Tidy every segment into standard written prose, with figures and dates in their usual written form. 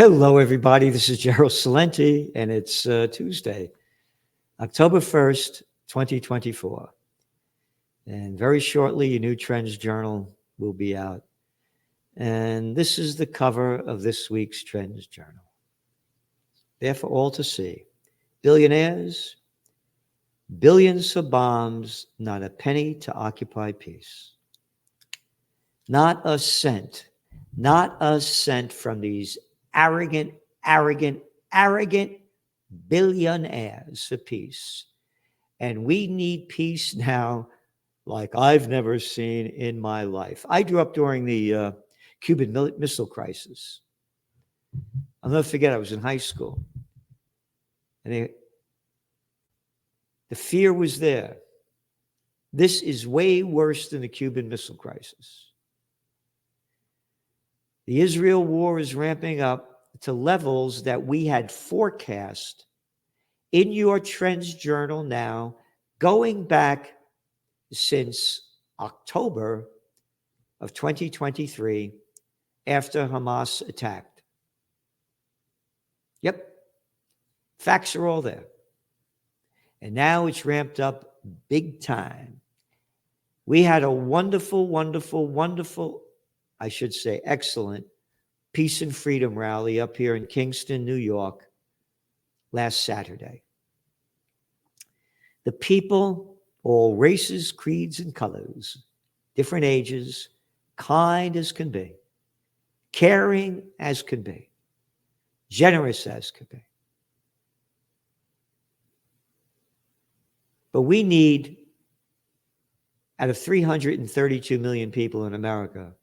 Hello, everybody. This is Gerald Salenti, and it's Tuesday, October 1st, 2024. And very shortly, a new Trends Journal will be out. And this is the cover of this week's Trends Journal. There for all to see. Billionaires, billions for bombs, not a penny to occupy peace. Not a cent from these arrogant billionaires for peace. And we need peace now like I've never seen in my life. I grew up during the Cuban Missile Crisis. I'll never forget, I was in high school. And the fear was there. This is way worse than the Cuban Missile Crisis. The Israel war is ramping up to levels that we had forecast in your Trends Journal now, going back since October of 2023, after Hamas attacked. Yep, facts are all there. And now it's ramped up big time. We had a wonderful, I should say excellent, Peace and Freedom rally up here in Kingston, New York, last Saturday. The people, all races, creeds, and colors, different ages, kind as can be, caring as can be, generous as can be. But we need, out of 332 million people in America,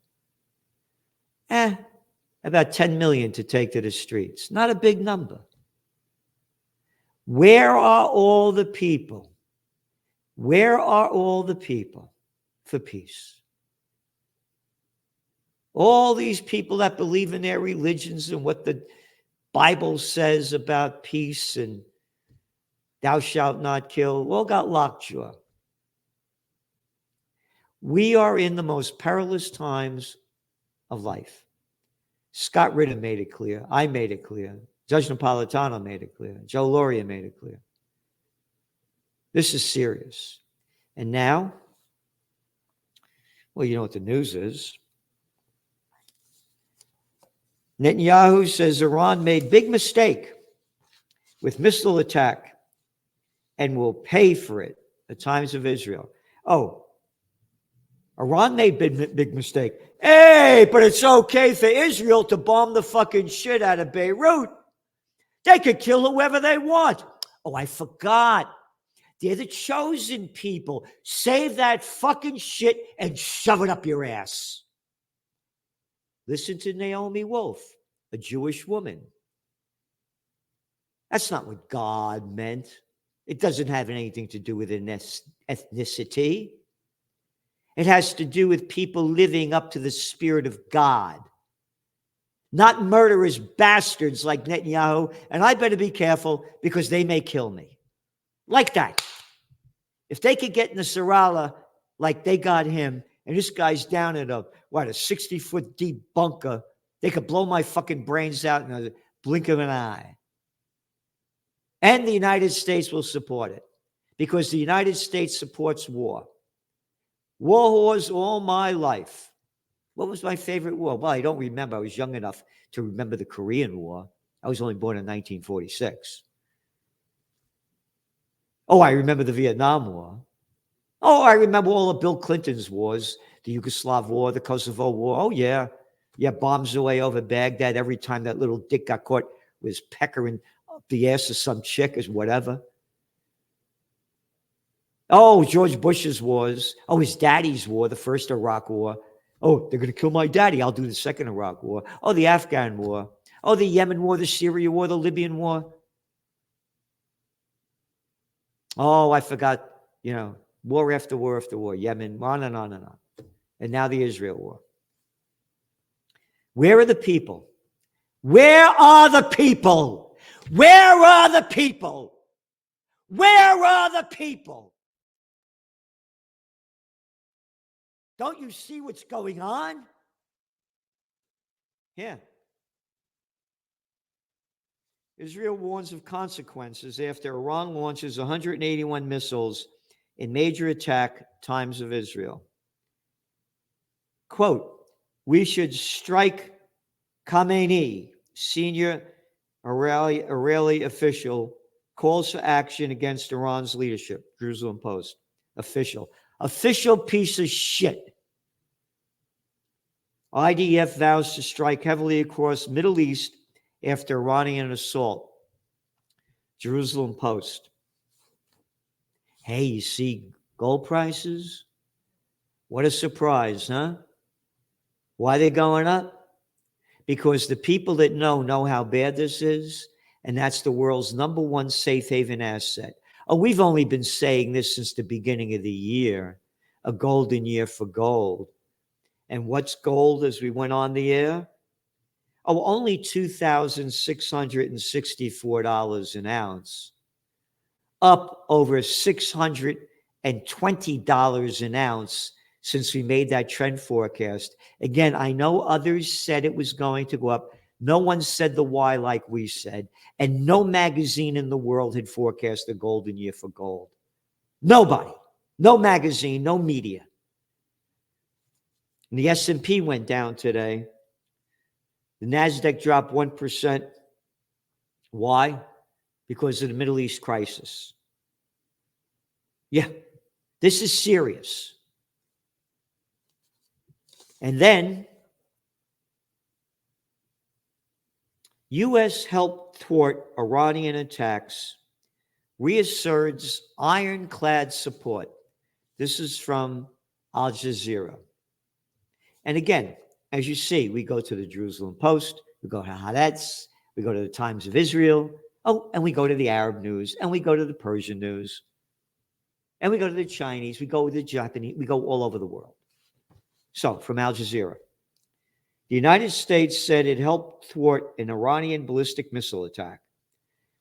about 10 million to take to the streets. Not a big number. Where are all the people? Where are all the people for peace? All these people that believe in their religions and what the Bible says about peace and thou shalt not kill, all got lockjaw. We are in the most perilous times of life. Scott Ritter made it clear. I made it clear. Judge Napolitano made it clear. Joe Lauria made it clear. This is serious. And now, well, you know what the news is. Netanyahu says Iran made big mistake with missile attack and will pay for it, the Times of Israel. Oh, Iran made big mistake. Hey, but it's okay for Israel to bomb the fucking shit out of Beirut. They could kill whoever they want. Oh, I forgot. They're the chosen people. Save that fucking shit and shove it up your ass. Listen to Naomi Wolf, a Jewish woman. That's not what God meant. It doesn't have anything to do with ethnicity. It has to do with people living up to the Spirit of God, not murderous bastards like Netanyahu. And I better be careful because they may kill me. Like that. If they could get in the Sarala like they got him, and this guy's down in a 60-foot deep bunker, they could blow my fucking brains out in a blink of an eye. And the United States will support it because the United States supports war. War wars all my life. What was my favorite war? Well, I don't remember. I was young enough to remember the Korean War. I was only born in 1946. Oh, I remember the Vietnam War. Oh, I remember all of Bill Clinton's wars, the Yugoslav War, the Kosovo War. Oh, yeah. Yeah, bombs away over Baghdad every time that little dick got caught was peckering up the ass of some chick or whatever. Oh, George Bush's wars. Oh, his daddy's war, the first Iraq War. Oh, they're going to kill my daddy. I'll do the second Iraq War. Oh, the Afghan War. Oh, the Yemen War, the Syria War, the Libyan War. Oh, I forgot, war after war after war, Yemen, on and on and on. And now the Israel War. Where are the people? Where are the people? Where are the people? Where are the people? Don't you see what's going on? Here. Israel warns of consequences after Iran launches 181 missiles in major attack times of Israel. Quote, we should strike Khamenei, senior Israeli official, calls for action against Iran's leadership. Jerusalem Post. Official piece of shit. IDF vows to strike heavily across Middle East after Iranian assault. Jerusalem Post. Hey, you see gold prices? What a surprise, huh? Why are they going up? Because the people that know how bad this is, and that's the world's number one safe haven asset. Oh, we've only been saying this since the beginning of the year, a golden year for gold. And what's gold as we went on the air? Oh, only $2,664 an ounce, up over $620 an ounce since we made that trend forecast. Again, I know others said it was going to go up. No one said the why like we said, and no magazine in the world had forecast a golden year for gold. Nobody, no magazine, no media. And the S&P went down today. The NASDAQ dropped 1%. Why? Because of the Middle East crisis. Yeah, this is serious. And then, U.S. help thwart Iranian attacks, reasserts ironclad support. This is from Al Jazeera. And again, as you see, we go to the Jerusalem Post, we go to Haaretz, we go to the Times of Israel, and we go to the Arab news, and we go to the Persian news, and we go to the Chinese, we go to the Japanese, we go all over the world. So, from Al Jazeera, the United States said it helped thwart an Iranian ballistic missile attack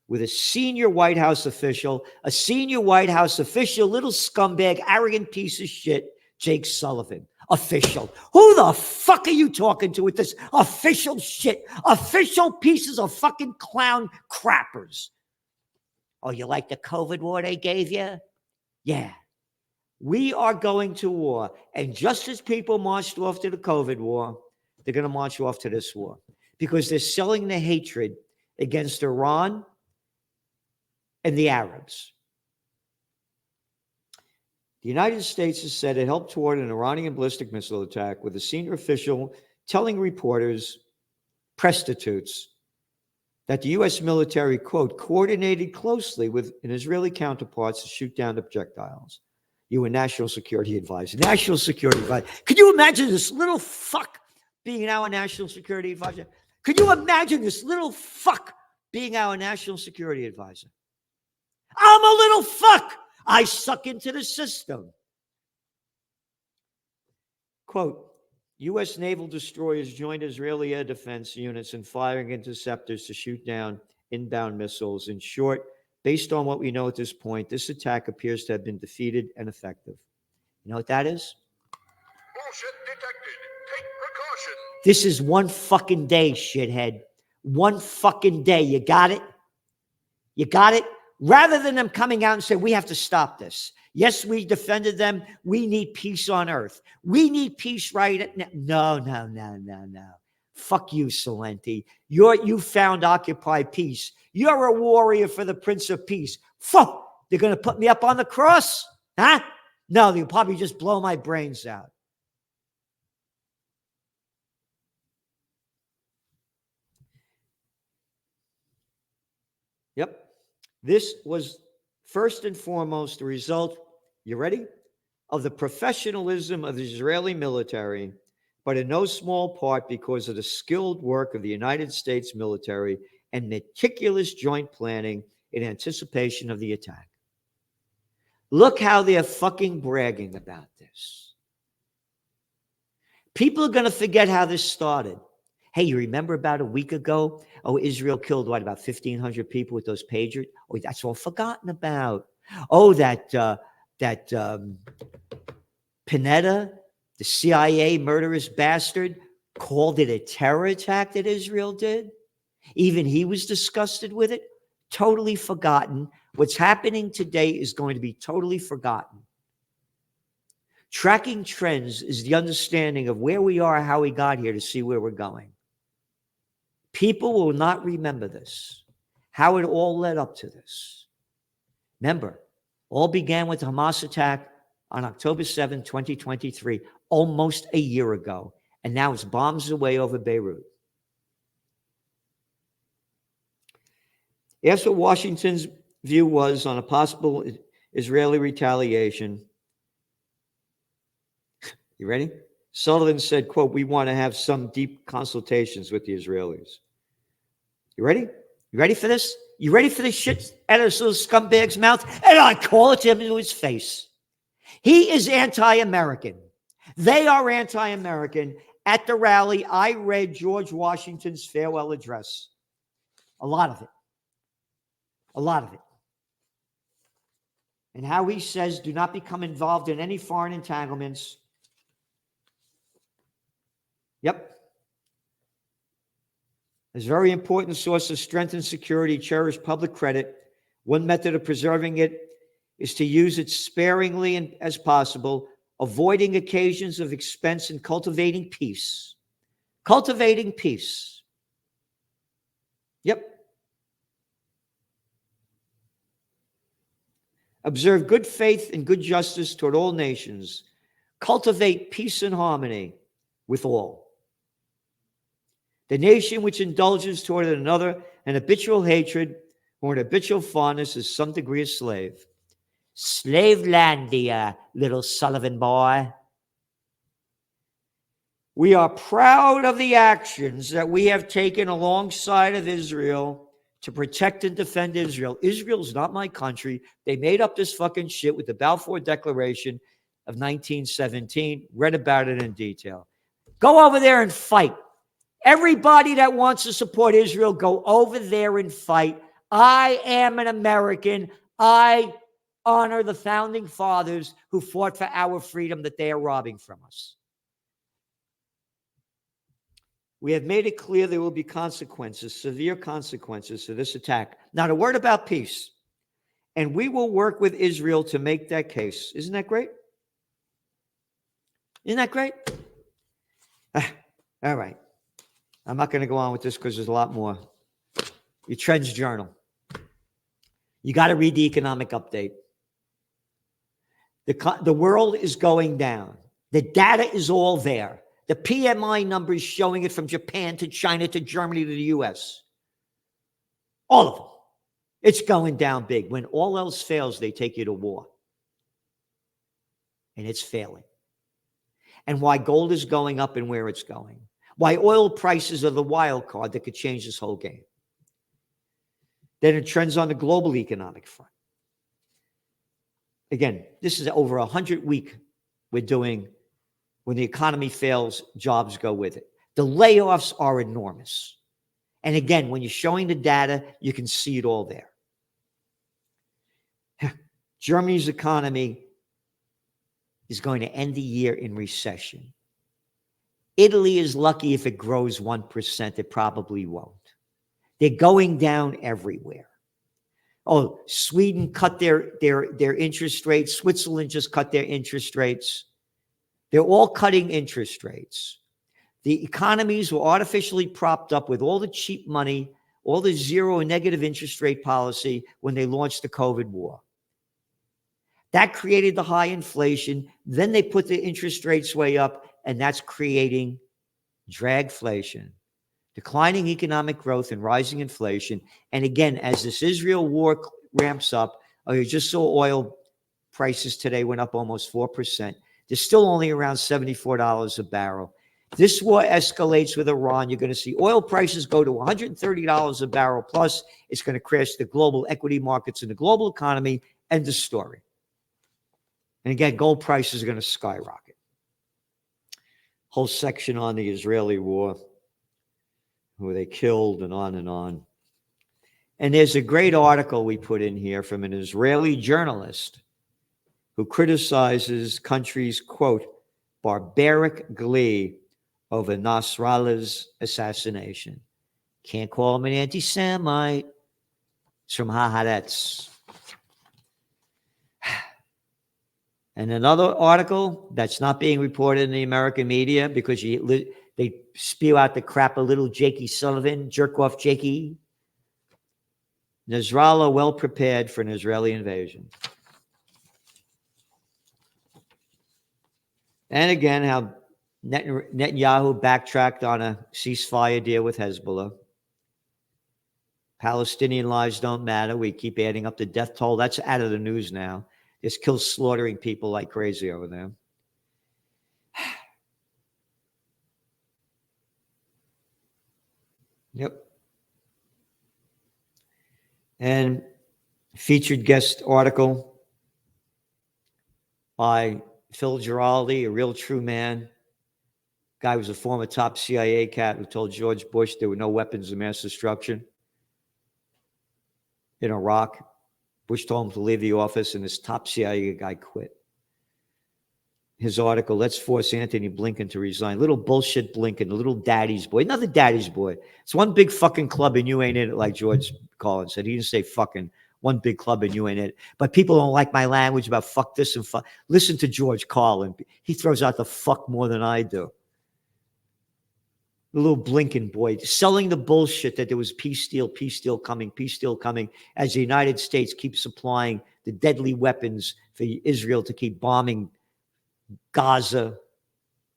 with a senior White House official, little scumbag, arrogant piece of shit, Jake Sullivan. Official. Who the fuck are you talking to with this official shit? Official pieces of fucking clown crappers. Oh, you like the COVID war they gave you? Yeah. We are going to war. And just as people marched off to the COVID war, they're going to march off to this war. Because they're selling the hatred against Iran and the Arabs. The United States has said it helped toward an Iranian ballistic missile attack with a senior official telling reporters, prostitutes, that the U.S. military, quote, coordinated closely with an Israeli counterparts to shoot down the projectiles. You were National Security Advisor. National Security Advisor. Could you imagine this little fuck being our National Security Advisor? Could you imagine this little fuck being our National Security Advisor? I'm a little fuck. I suck into the system. Quote, U.S. naval destroyers joined Israeli air defense units in firing interceptors to shoot down inbound missiles. In short, based on what we know at this point, this attack appears to have been defeated and effective. You know what that is? Bullshit detected. Take precaution. This is one fucking day, shithead. One fucking day. You got it? You got it? Rather than them coming out and say, we have to stop this. Yes, we defended them. We need peace on earth. We need peace right now. No. Fuck you, Salenti. You found Occupy Peace. You're a warrior for the Prince of Peace. Fuck! They're going to put me up on the cross? Huh? No, they'll probably just blow my brains out. Yep. This was first and foremost the result, you ready? Of the professionalism of the Israeli military, but in no small part because of the skilled work of the United States military and meticulous joint planning in anticipation of the attack. Look how they're fucking bragging about this. People are going to forget how this started. Hey, you remember about a week ago? Oh, Israel killed, what, about 1,500 people with those pagers? Oh, that's all forgotten about. Oh, that Panetta, the CIA murderous bastard, called it a terror attack that Israel did? Even he was disgusted with it, totally forgotten. What's happening today is going to be totally forgotten. Tracking trends is the understanding of where we are, how we got here, to see where we're going. People will not remember this, how it all led up to this. Remember, all began with the Hamas attack on October 7, 2023, almost a year ago, and now it's bombs away over Beirut. Here's what Washington's view was on a possible Israeli retaliation. You ready? Sullivan said, quote, "We want to have some deep consultations with the Israelis." You ready? You ready for this? You ready for this shit out of this little scumbag's mouth? And I call it to him, to his face. He is anti-American. They are anti-American. At the rally, I read George Washington's farewell address. A lot of it. A lot of it. And how he says, do not become involved in any foreign entanglements. Yep. It's a very important source of strength and security. Cherish public credit. One method of preserving it is to use it sparingly as possible, avoiding occasions of expense and cultivating peace. Cultivating peace. Yep. Observe good faith and good justice toward all nations. Cultivate peace and harmony with all. The nation which indulges toward another an habitual hatred or an habitual fondness is some degree a slave. Slavelandia, little Sullivan boy. We are proud of the actions that we have taken alongside of Israel to protect and defend Israel. Israel's not my country. They made up this fucking shit with the Balfour Declaration of 1917. Read about it in detail. Go over there and fight. Everybody that wants to support Israel, go over there and fight. I am an American. I honor the founding fathers who fought for our freedom that they are robbing from us. We have made it clear there will be consequences, severe consequences to this attack. Not a word about peace. And we will work with Israel to make that case. Isn't that great? Isn't that great? All right. I'm not going to go on with this because there's a lot more. Your Trends Journal. You got to read the economic update. The world is going down. The data is all there. The PMI numbers showing it from Japan to China to Germany to the US. All of them. It's going down big. When all else fails, they take you to war. And it's failing. And why gold is going up and where it's going. Why oil prices are the wild card that could change this whole game. Then it trends on the global economic front. Again, this is over 100-week we're doing. When the economy fails, jobs go with it. The layoffs are enormous. And again, when you're showing the data, you can see it all there. Germany's economy is going to end the year in recession. Italy is lucky if it grows 1%. It probably won't. They're going down everywhere. Oh, Sweden cut their interest rates. Switzerland just cut their interest rates. They're all cutting interest rates. The economies were artificially propped up with all the cheap money, all the zero and negative interest rate policy when they launched the COVID war. That created the high inflation. Then they put the interest rates way up, and that's creating dragflation, declining economic growth and rising inflation. And again, as this Israel war ramps up, you just saw oil prices today went up almost 4%. They're still only around $74 a barrel. This war escalates with Iran. You're going to see oil prices go to $130 a barrel plus. It's going to crash the global equity markets and the global economy. End of story. And again, gold prices are going to skyrocket. Whole section on the Israeli war, who they killed and on and on. And there's a great article we put in here from an Israeli journalist who criticizes country's, quote, barbaric glee over Nasrallah's assassination. Can't call him an anti-Semite. It's from Haaretz. And another article that's not being reported in the American media because they spew out the crap of little Jakey Sullivan, jerk off Jakey. Nasrallah well prepared for an Israeli invasion. And again, how Netanyahu backtracked on a ceasefire deal with Hezbollah. Palestinian lives don't matter. We keep adding up the death toll. That's out of the news now. It's still slaughtering people like crazy over there. Yep. And featured guest article by Phil Giraldi, a real true man. Guy was a former top CIA cat who told George Bush there were no weapons of mass destruction in Iraq. Bush told him to leave the office, and this top CIA guy quit. His article, let's force Anthony Blinken to resign. Little bullshit Blinken, the little daddy's boy. Another daddy's boy. It's one big fucking club and you ain't in it, like George Collins said. He didn't say fucking one big club and you ain't in it. But people don't like my language about fuck this and fuck. Listen to George Carlin. He throws out the fuck more than I do. The little Blinken boy, selling the bullshit that there was peace deal coming, as the United States keeps supplying the deadly weapons for Israel to keep bombing Gaza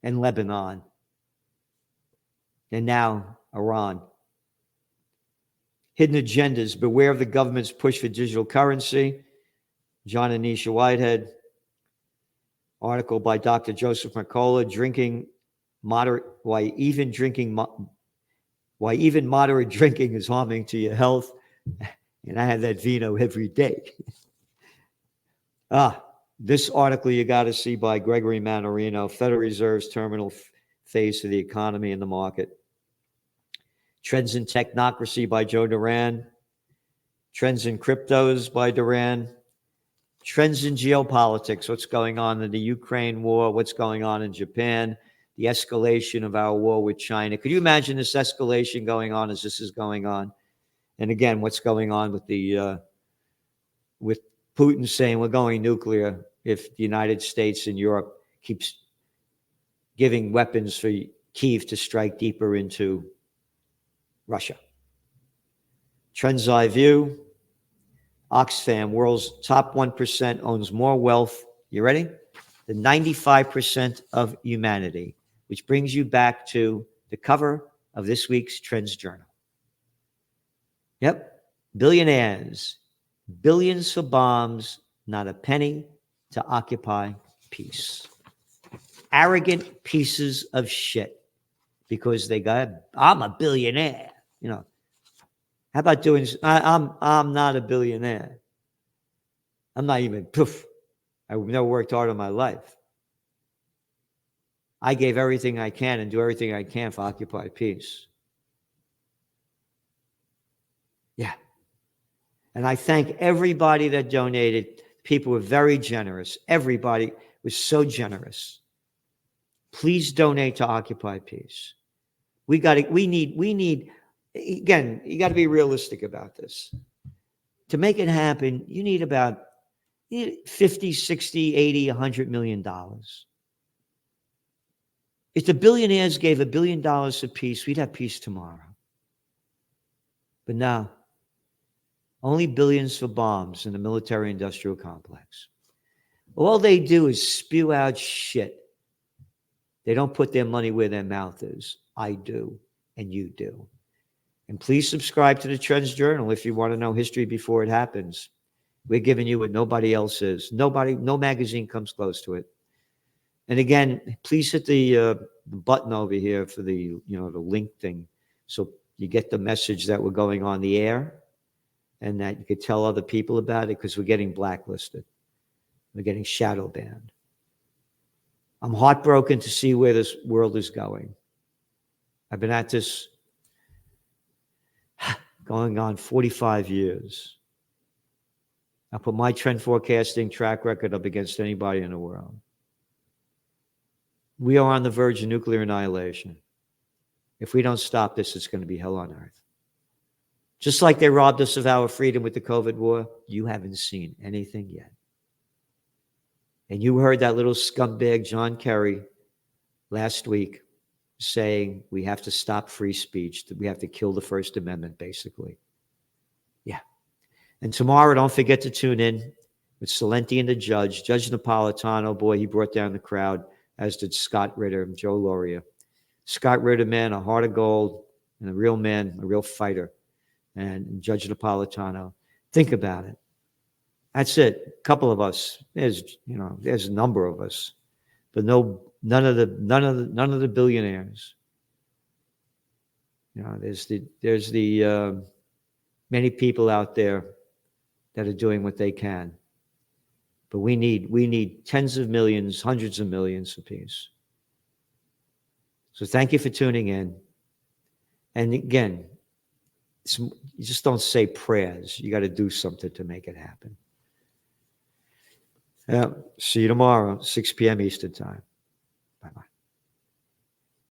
and Lebanon. And now Iran. Hidden agendas. Beware of the government's push for digital currency. John and Nisha Whitehead. Article by Dr. Joseph Mercola. Why even moderate drinking is harming to your health. And I have that vino every day. This article you got to see by Gregory Mannarino, Federal Reserve's terminal phase of the economy and the market. Trends in Technocracy by Joe Duran. Trends in Cryptos by Duran. Trends in Geopolitics, what's going on in the Ukraine war, what's going on in Japan, the escalation of our war with China. Could you imagine this escalation going on as this is going on? And again, what's going on with with Putin saying we're going nuclear if the United States and Europe keeps giving weapons for Kyiv to strike deeper into Russia. Trends I view. Oxfam, world's top 1% owns more wealth, you ready? Than 95% of humanity, which brings you back to the cover of this week's Trends Journal. Yep, billionaires, billions for bombs, not a penny to occupy peace. Arrogant pieces of shit because they I'm a billionaire. You know, how about doing, I'm not a billionaire. I'm not even, I've never worked hard in my life. I gave everything I can and do everything I can for Occupy Peace. Yeah. And I thank everybody that donated. People were very generous. Everybody was so generous. Please donate to Occupy Peace. We need, again, you got to be realistic about this. To make it happen, you need about 50, 60, 80, $100 million. If the billionaires gave $1 billion for peace, we'd have peace tomorrow. But now, only billions for bombs in the military-industrial complex. All they do is spew out shit. They don't put their money where their mouth is. I do, and you do. And please subscribe to the Trends Journal if you want to know history before it happens. We're giving you what nobody else is. No magazine comes close to it. And again, please hit the button over here for the link thing, so you get the message that we're going on the air, and that you could tell other people about it, because we're getting blacklisted. We're getting shadow banned. I'm heartbroken to see where this world is going. I've been at this going on 45 years. I put my trend forecasting track record up against anybody in the world. We are on the verge of nuclear annihilation. If we don't stop this, it's going to be hell on earth. Just like they robbed us of our freedom with the COVID war, you haven't seen anything yet. And you heard that little scumbag John Kerry last week saying we have to stop free speech, that we have to kill the First Amendment, basically. Yeah. And tomorrow, don't forget to tune in with Salenti and the judge. Judge Napolitano, boy, he brought down the crowd, as did Scott Ritter and Joe Lauria. Scott Ritter, man, a heart of gold, and a real man, a real fighter. And Judge Napolitano, think about it. That's it. A couple of us. There's a number of us, but none of the billionaires. There's the many people out there that are doing what they can, but we need tens of millions, hundreds of millions apiece. So thank you for tuning in. And again, you just don't say prayers. You got to do something to make it happen. Yeah. See you tomorrow, 6 p.m. Eastern Time.